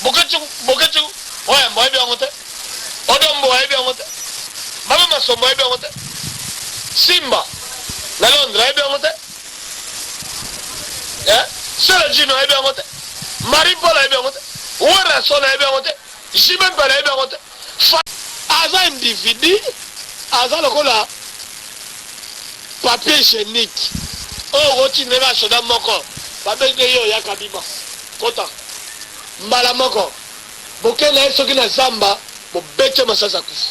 boketu ouais moi bien monté odombo ouais bien monté mama masomo ouais bien monté Simba na Londres ouais bien monté Sera Gino ouais bien monté Marie Paul ouais bien monté Wara Sona ouais bien monté Jimem Bala ouais bien monté aza individu aza lokola papier hygiénique oh otinela soda moko babenge yo ya kabima kota mbala moko bokena soki na zamba bobete masasa kufi.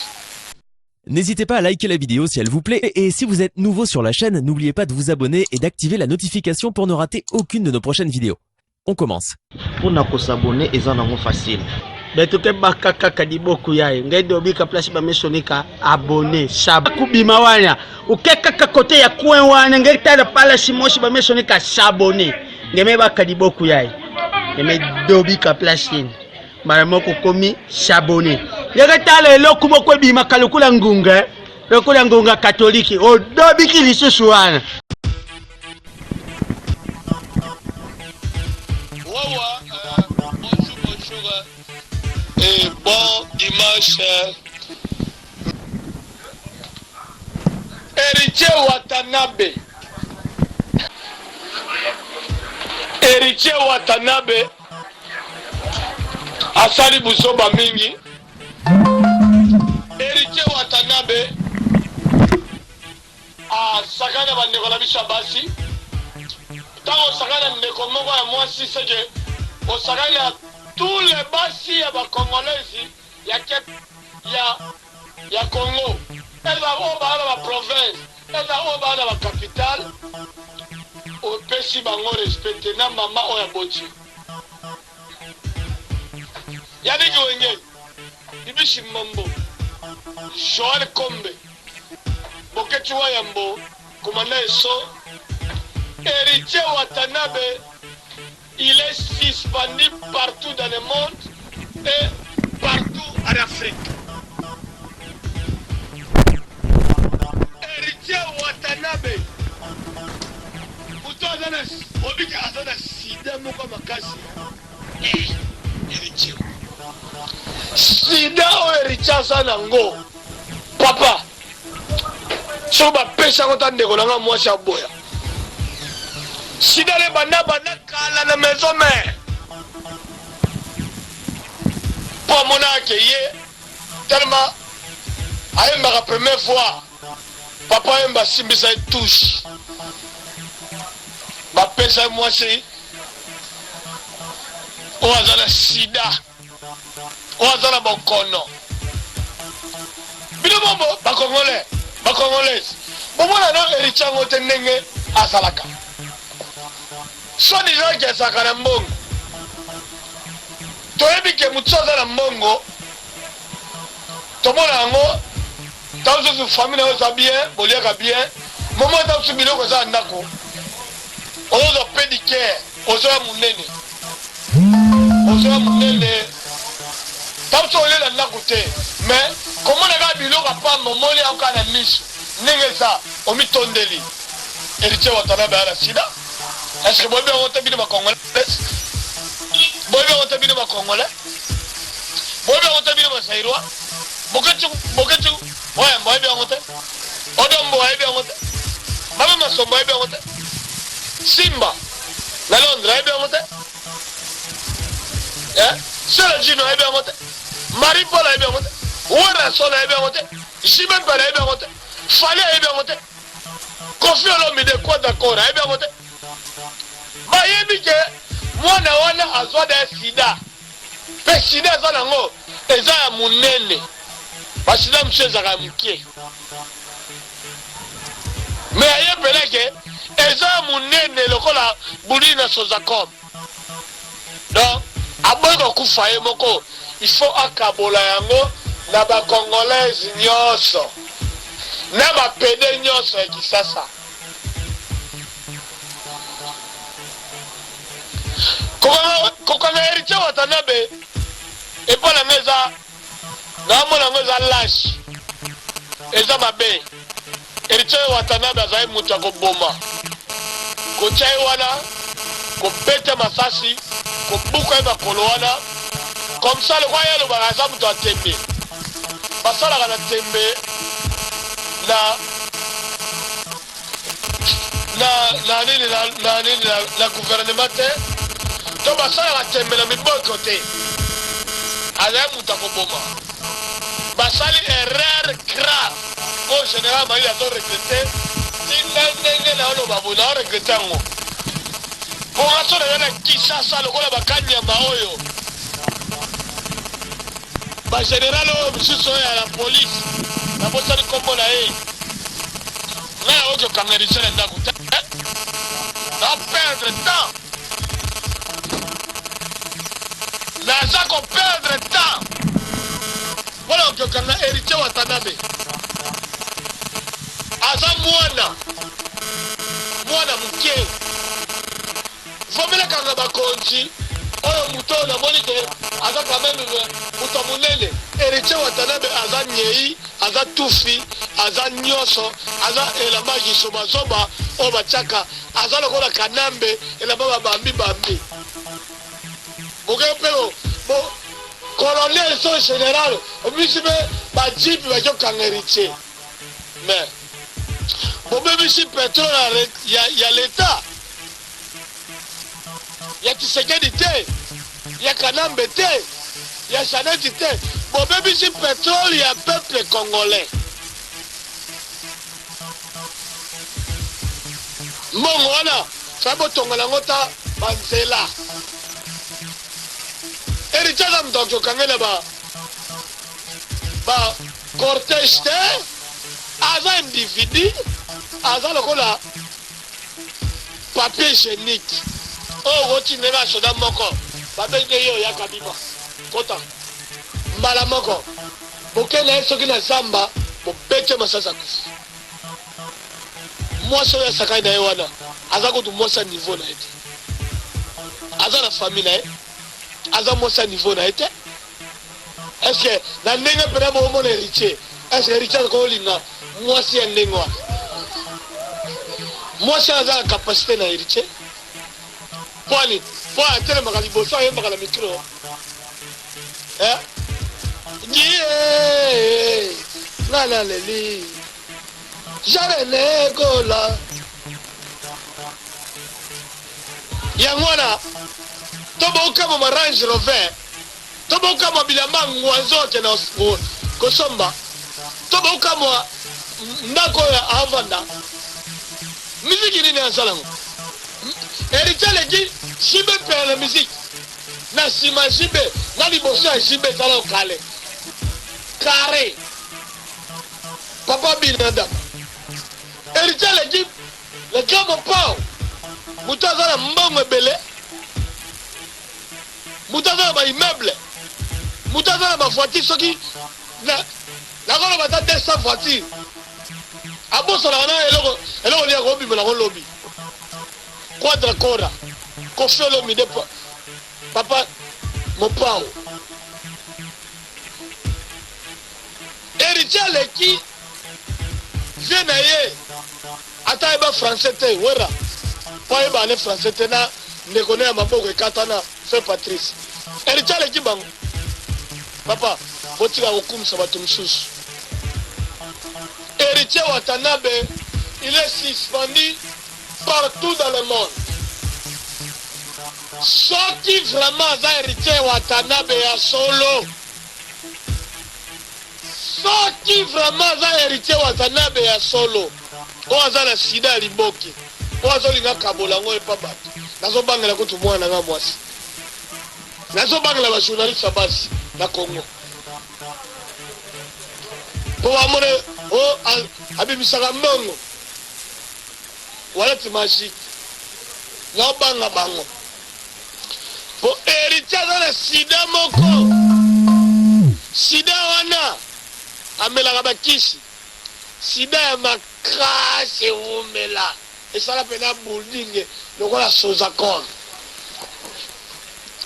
N'hésitez pas à liker la vidéo si elle vous plaît et si vous êtes nouveau sur la chaîne, n'oubliez pas de vous abonner et d'activer la notification pour ne rater aucune de nos prochaines vidéos. On commence. Pour ne s'abonner, c'est facile. Betuke bakaka kadiboku yae ngende obika place ba mesonika abonné sabaku bimawanya ukeka kote ya kwen wana ngeta da pala simoshi ba mesonika s'abonner ngeme bakadiboku yae ngeme dobika place yin mara moko komi s'abonner ngeta lelo kuboko bima kalukula ngunga katoliki o dobiki lisusu wana. Et bon dimanche. Héritier Watanabe asali busoba mingi. Héritier Watanabe asakana bandeko na biso basi. Tango sakana ndeko moko ya mwasi sege osakana tous les basi ya ba congolais ya Congo eza o ba na ba province eza o ba na ba capitale o pesi bango respecter na mama o ya boti ya diki wenge ibishi mambo Joel Kombe Boketu Wayambo commandant eso Héritier Watanabe. Il est suspendu partout dans le monde et partout en Afrique. Héritier Watanabe. Pourtant, Obika Azana Sida Moko Makasi. Héritier. Sida ou héritier Azanango. Papa. Soba pêche à côté de Golanga, moi, c'est Boya. Sida le bana kala na maison mère pour mon accueillir tellement aïe ma première fois papa aïe ma simbisa touche ma pesa moi c'est oazana sida oazana bokono bino bombo ba congolais bon moi na héritier ngote ndenge asalaka. Soit des gens qui sont à Mbongo. Tu as vu que tu as à Mbongo. Tu as vu que tu as famille bien, tu as bien. Maman tu as vu que tu as ndako. On a pédiqué, on a mounene. On a mounene. Tu as vu que tu as côté. Mais comment on a vu que pas maman est encore à la mission. N'est-ce pas? On met ton délit. Héritier Watanabe à la sida. Est-ce que vous avez honte de ma Congolais? Vous avez honte de ma Congolais? Vous avez honte de ma Saïrois? Boketu, ouais, moi bien honte. Odombo, ouais, bien honte. Mama Masomo, ouais, bien honte. Simba, na Londres, ouais, bien honte. Sera Gino, ouais, bien honte. Marie Paul, ouais, bien honte. Wara Sona, ouais, bien honte. Jimem Bala, ouais, bien honte. Fallait, ouais, bien honte. Kofi Olomide, quoi d'accord, ouais, bien honte. Bayebi ke mwana wana azwa da sida pe sida za nango eza ya munene ba sida mseza ka mkie me ayebele ke eza ya munene lokola bulina sozakom donc aboyeko kufa ye moko il faut akabola yango na ba congolais nyonso na ba pede nyonso ya Kisasa. Kokanga Héritier Watanabe et pas la mesa na mona mesa lâche eza mabe. Héritier Watanabe azai mutu akoboma kochai wana kopete masasi kobuka makolo wana comme ça le roi ya lobaka aza moto atembe basalaka na tembe na gouvernement te to basalaka tembe na miboko te azali moto akoboma basali erreur grave oyo général maili azoregrete tinga ndenge na oloba bona aoregrete yango mponga so naza na kisasa lokola bakanyama oyo bagénéral oyo mosusu oyo ya la polise nabosani nkombo na ye ngai naoki okanga risele ndako te naperdre temps naza koperdre temps mpona oki okanga héritier watanabe aza mwana moke vomelakanga bakonzi oyo moto oyo namoni te aza kameme moto monene héritier watanabe aza nyei aza tufi aza nyonso aza elamba gisobazoba oyo batiaka aza lokola kanambe elamba babambi boke mpe colonel so général obimisi mpe bajipi bakiokanga héritier mais bobebisi pétrole ya l'état ya Tshisekedi te ya kanambe te ya Chaneti te bobebisi pétrole ya peuple congolais mbongo wana fa botonga nango ta banzela héritier aza moto akiokangela ba cortège te aza individu aza lokola papier hygiénique oyo otindela na soda moko babenge ye oyaka bima kota mbala moko bokende ye soki na zamba bobete masasa kufi mwasi oyo asakani na ye wana aza kutu mwasi ya niveau na ye te aza na famille na ye aza mwasi ya niveau na ye te estce na ndenge mpena boomona héritier estce héritier aza kolinga mwasi ya ndenge wana mwasi aza na capacité na héritier pwani po atelemaka liboso ayembaka na micro die nga na leli jarenekola yango wana tobokama ma Range Rover tobokama bilamba ngwanzo oke na kosomba tobokama ndako ya avanda miziki nini asalango héritier leki jibe pere la musique na nsima jibe na liboso ya jibe ezala okale carré papa binada héritier leki leka mopao moto aza na mbongo ebele moto aza na baimmeuble moto aza na bavoiture soki nakoloba ata 200 voiture abosolaka na eloko lia kobimela ko lobi quadra cora kofi olomi de papa mopao héritier aleki vie na ye ata ayeba français te wera po ayeba ale français te na ndeko ne ya maboko ekata na fe patrice héritier aleki bango papa botika kokumisa bato mosusu héritier watanabe il est suspendu partout dans le monde soki vraiment aza héritier watanabe ya solo soki vraiment aza héritier watanabe ya solo oyo aza na sida ya liboki oyo azolinga kabola yango epa bato nazobangela kutu mwana nga mwasi nazobangela bajournaliste ya basi na Congo po bamone oyo abimisaka mbongo waleti magique naobanga bango po héritier aza na sida moko sida wana amelaka bakisi sida ya makasi ewumela esala mpena buldinge lokola sozakon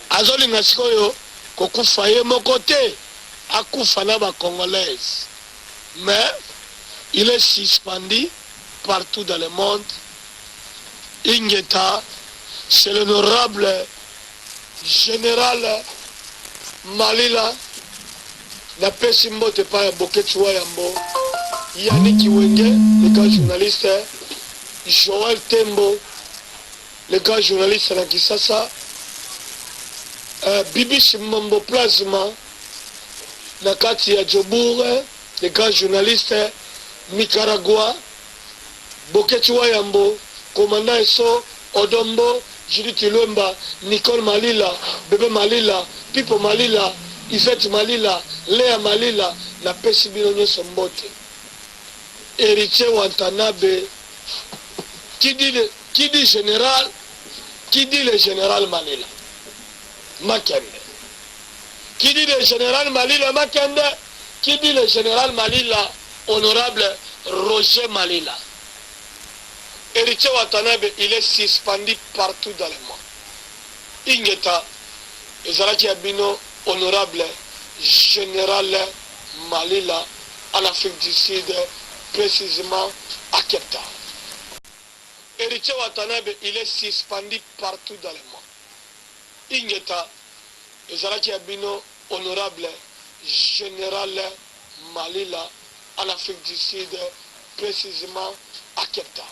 azolinga sikoyo kokufa ye moko te akufa na bacongolaise mais il est suspendu partout dans le monde. Ingeta, c'est l'honorable général malila napesi mbote pa ya Boketi Wayambo, Yannick Kiwenge, le grand journaliste, Joël Tembo, le grand journaliste na Kisasa, Bibi Shimombo Plasma na kati ya Jobour, le grand journaliste Nicaragua, Boketi Wayambo, commandant Eso, Odombo, Judith Lumba, Nicole Malila, Bébé Malila, Pipo Malila, Yvette Malila, Léa Malila, na pesi bino nyonso mbote. Héritier Watanabe, qui dit général, qui dit le général Malila Makende. Qui dit le général Malila Makende, qui dit le général Malila honorable Roger Malila. Héritier Watanabe, il est suspendu partout dans le monde. Ingeta, Ezalaki Abino, honorable général Malila, en Afrique du Sud, précisément à Cape Town. Héritier Watanabe, il est suspendu partout dans le monde. Ingeta, Ezalaki Abino, honorable général Malila, en Afrique du Sud, précisément à Cape Town.